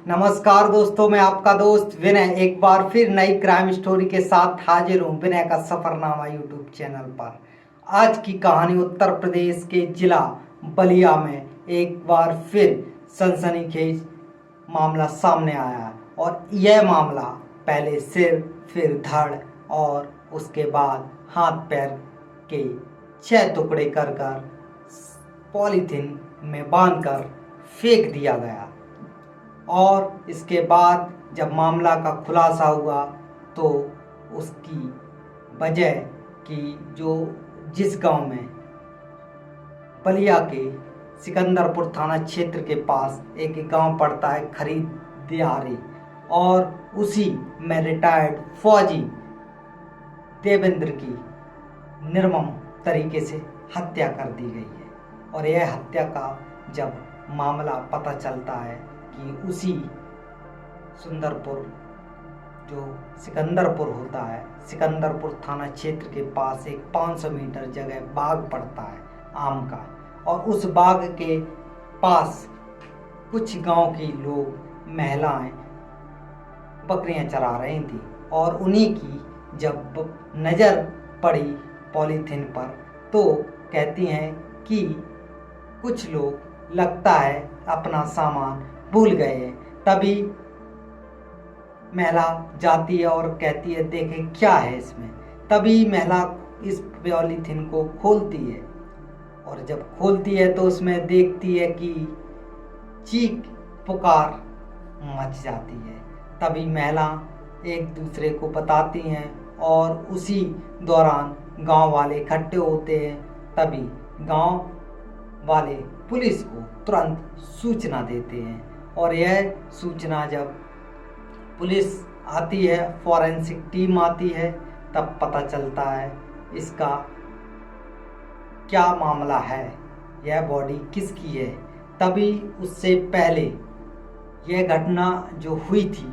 नमस्कार दोस्तों, मैं आपका दोस्त विनय एक बार फिर नई क्राइम स्टोरी के साथ हाजिर हूँ विनय का सफ़रनामा यूट्यूब चैनल पर। आज की कहानी उत्तर प्रदेश के जिला बलिया में एक बार फिर सनसनीखेज मामला सामने आया है। और यह मामला पहले सिर, फिर धड़ और उसके बाद हाथ पैर के 6 टुकड़े कर कर पॉलीथीन में बांधकर फेंक दिया गया। और इसके बाद जब मामला का खुलासा हुआ तो उसकी वजह कि जिस गांव में बलिया के सिकंदरपुर थाना क्षेत्र के पास एक गांव पड़ता है खरीदियारी, और उसी में रिटायर्ड फौजी देवेंद्र की निर्मम तरीके से हत्या कर दी गई है। और यह हत्या का जब मामला पता चलता है कि उसी सुंदरपुर जो सिकंदरपुर होता है, सिकंदरपुर थाना क्षेत्र के पास एक 500 मीटर जगह बाग पड़ता है आम का, और उस बाग के पास कुछ गांव की लोग महिलाएं बकरियां चरा रही थी। और उन्हीं की जब नज़र पड़ी पॉलीथीन पर तो कहती हैं कि कुछ लोग लगता है अपना सामान भूल गए हैं। तभी महिला जाती है और कहती है देखें क्या है इसमें। तभी महिला इस पॉलीथीन को खोलती है, और जब खोलती है तो उसमें देखती है कि चीख पुकार मच जाती है। तभी महिला एक दूसरे को बताती हैं और उसी दौरान गांव वाले इकट्ठे होते हैं। तभी गांव वाले पुलिस को तुरंत सूचना देते हैं, और यह सूचना जब पुलिस आती है, फॉरेंसिक टीम आती है, तब पता चलता है इसका क्या मामला है, यह बॉडी किसकी है। तभी उससे पहले यह घटना जो हुई थी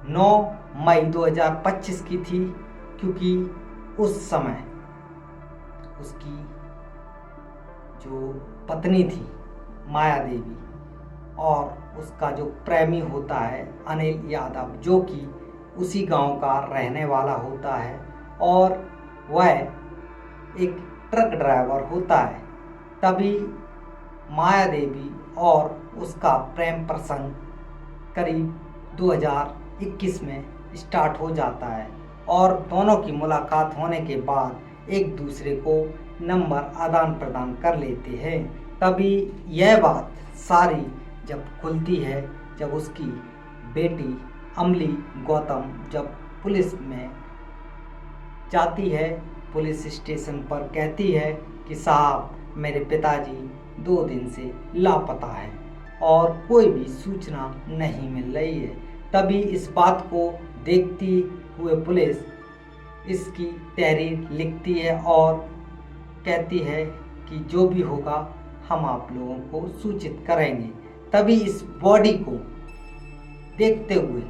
9 मई 2025 की थी, क्योंकि उस समय उसकी जो पत्नी थी माया देवी और उसका जो प्रेमी होता है अनिल यादव, जो कि उसी गांव का रहने वाला होता है, और वह एक ट्रक ड्राइवर होता है। तभी माया देवी और उसका प्रेम प्रसंग करीब 2021 में स्टार्ट हो जाता है, और दोनों की मुलाकात होने के बाद एक दूसरे को नंबर आदान प्रदान कर लेते हैं। तभी यह बात सारी जब खुलती है, जब उसकी बेटी अमली गौतम जब पुलिस में जाती है, पुलिस स्टेशन पर कहती है कि साहब मेरे पिताजी 2 दिन से लापता है और कोई भी सूचना नहीं मिल रही है। तभी इस बात को देखती हुए पुलिस इसकी तहरीर लिखती है और कहती है कि जो भी होगा हम आप लोगों को सूचित करेंगे। तभी इस बॉडी को देखते हुए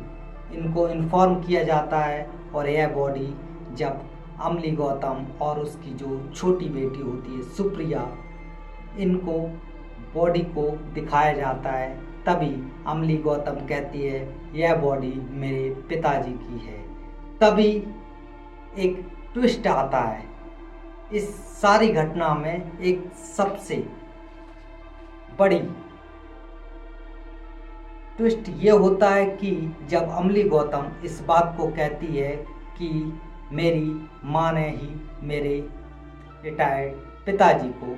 इनको इन्फॉर्म किया जाता है, और यह बॉडी जब अमली गौतम और उसकी जो छोटी बेटी होती है सुप्रिया, इनको बॉडी को दिखाया जाता है। तभी अमली गौतम कहती है यह बॉडी मेरे पिताजी की है। तभी एक ट्विस्ट आता है इस सारी घटना में। एक सबसे बड़ी ट्विस्ट ये होता है कि जब अमली गौतम इस बात को कहती है कि मेरी माँ ने ही मेरे रिटायर्ड पिताजी को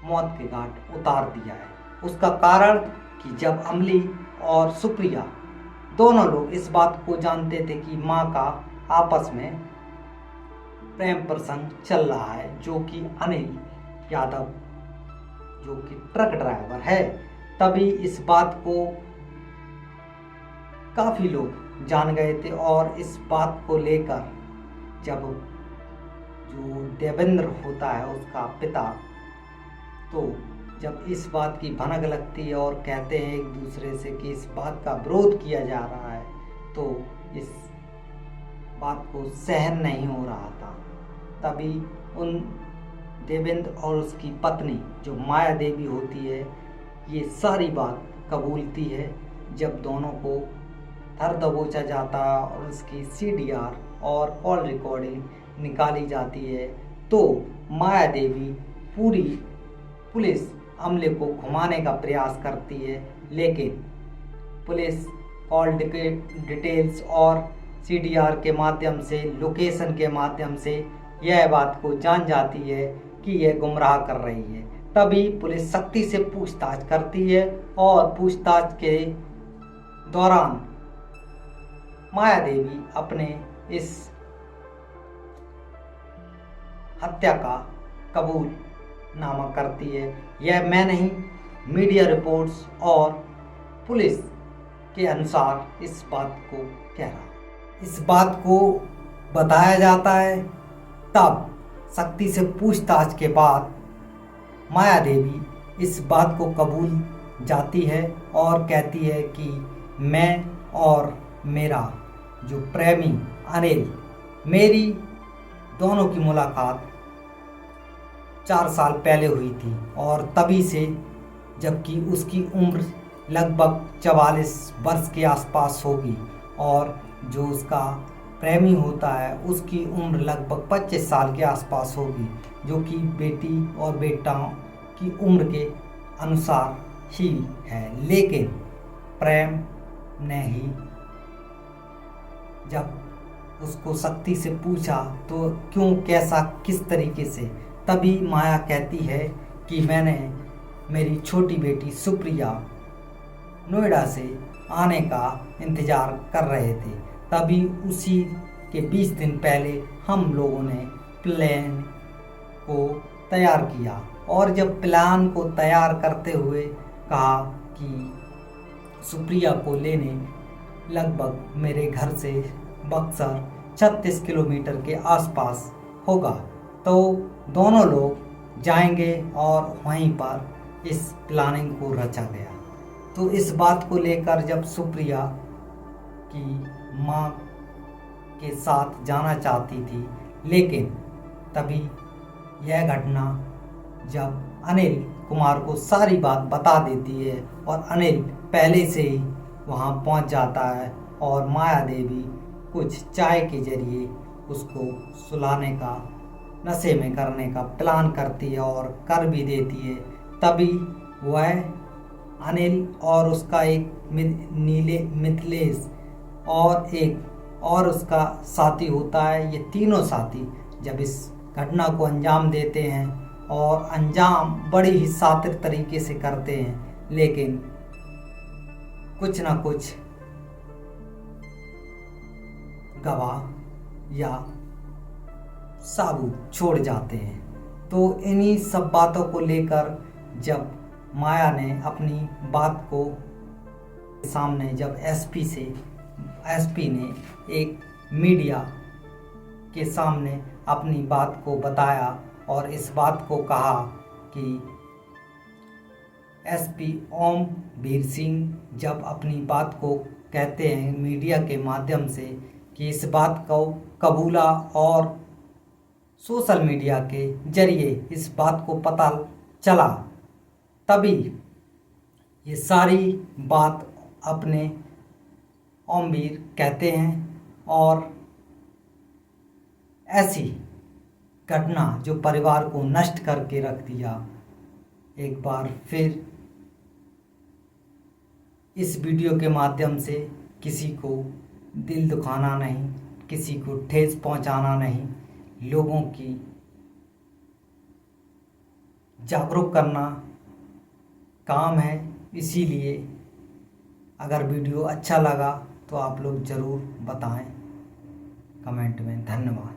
मौत के घाट उतार दिया है, उसका कारण कि जब अमली और सुप्रिया दोनों लोग इस बात को जानते थे कि माँ का आपस में प्रेम प्रसंग चल रहा है, जो कि अनिल यादव जो कि ट्रक ड्राइवर है। तभी इस बात को काफ़ी लोग जान गए थे, और इस बात को लेकर जब जो देवेंद्र होता है उसका पिता, तो जब इस बात की भनक लगती है और कहते हैं एक दूसरे से कि इस बात का विरोध किया जा रहा है, तो इस बात को सहन नहीं हो रहा था। तभी उन देवेंद्र और उसकी पत्नी जो माया देवी होती है, ये सारी बात कबूलती है जब दोनों को धर दबोचा जाता है और उसकी CDR और कॉल रिकॉर्डिंग निकाली जाती है, तो माया देवी पूरी पुलिस अमले को घुमाने का प्रयास करती है, लेकिन पुलिस कॉल डिटेल्स और CDR के माध्यम से, लोकेशन के माध्यम से यह बात को जान जाती है कि यह गुमराह कर रही है। तभी पुलिस सख्ती से पूछताछ करती है और पूछताछ के दौरान माया देवी अपने इस हत्या का कबूलनामा करती है। यह मैं नहीं, मीडिया रिपोर्ट्स और पुलिस के अनुसार इस बात को कह रहा। इस बात को बताया जाता है। तब सख्ती से पूछताछ के बाद माया देवी इस बात को कबूल जाती है और कहती है कि मैं और मेरा जो प्रेमी अनिल, मेरी दोनों की मुलाकात 4 साल पहले हुई थी और तभी से, जबकि उसकी उम्र लगभग 44 वर्ष के आसपास होगी और जो उसका प्रेमी होता है उसकी उम्र लगभग 25 साल के आसपास होगी, जो कि बेटी और बेटाओं की उम्र के अनुसार ही है। लेकिन प्रेम ने ही जब उसको सख्ती से पूछा तो क्यों, कैसा, किस तरीके से, तभी माया कहती है कि मैंने मेरी छोटी बेटी सुप्रिया नोएडा से आने का इंतज़ार कर रहे थे, तभी उसी के 20 दिन पहले हम लोगों ने प्लान को तैयार किया और जब प्लान को तैयार करते हुए कहा कि सुप्रिया को लेने लगभग मेरे घर से बक्सर 36 किलोमीटर के आसपास होगा, तो दोनों लोग जाएंगे और वहीं पर इस प्लानिंग को रचा गया। तो इस बात को लेकर जब सुप्रिया की माँ के साथ जाना चाहती थी, लेकिन तभी यह घटना जब अनिल कुमार को सारी बात बता देती है और अनिल पहले से ही वहाँ पहुँच जाता है और माया देवी कुछ चाय के जरिए उसको सुलाने का, नशे में करने का प्लान करती है और कर भी देती है। तभी वह अनिल और उसका एक मिथिलेश और एक और उसका साथी होता है, ये तीनों साथी जब इस घटना को अंजाम देते हैं और अंजाम बड़ी ही शातिर तरीके से करते हैं, लेकिन कुछ ना कुछ गवाह या साबुत छोड़ जाते हैं। तो इन्हीं सब बातों को लेकर जब माया ने अपनी बात को सामने, जब एसपी ने एक मीडिया के सामने अपनी बात को बताया और इस बात को कहा कि एसपी ओम वीर सिंह जब अपनी बात को कहते हैं मीडिया के माध्यम से कि इस बात को कबूला और सोशल मीडिया के जरिए इस बात को पता चला, तभी ये सारी बात अपने ओमवीर कहते हैं और ऐसी घटना जो परिवार को नष्ट करके रख दिया। एक बार फिर इस वीडियो के माध्यम से किसी को दिल दुखाना नहीं, किसी को ठेस पहुंचाना नहीं, लोगों की जागरूक करना काम है। इसीलिए अगर वीडियो अच्छा लगा तो आप लोग ज़रूर बताएं कमेंट में। धन्यवाद।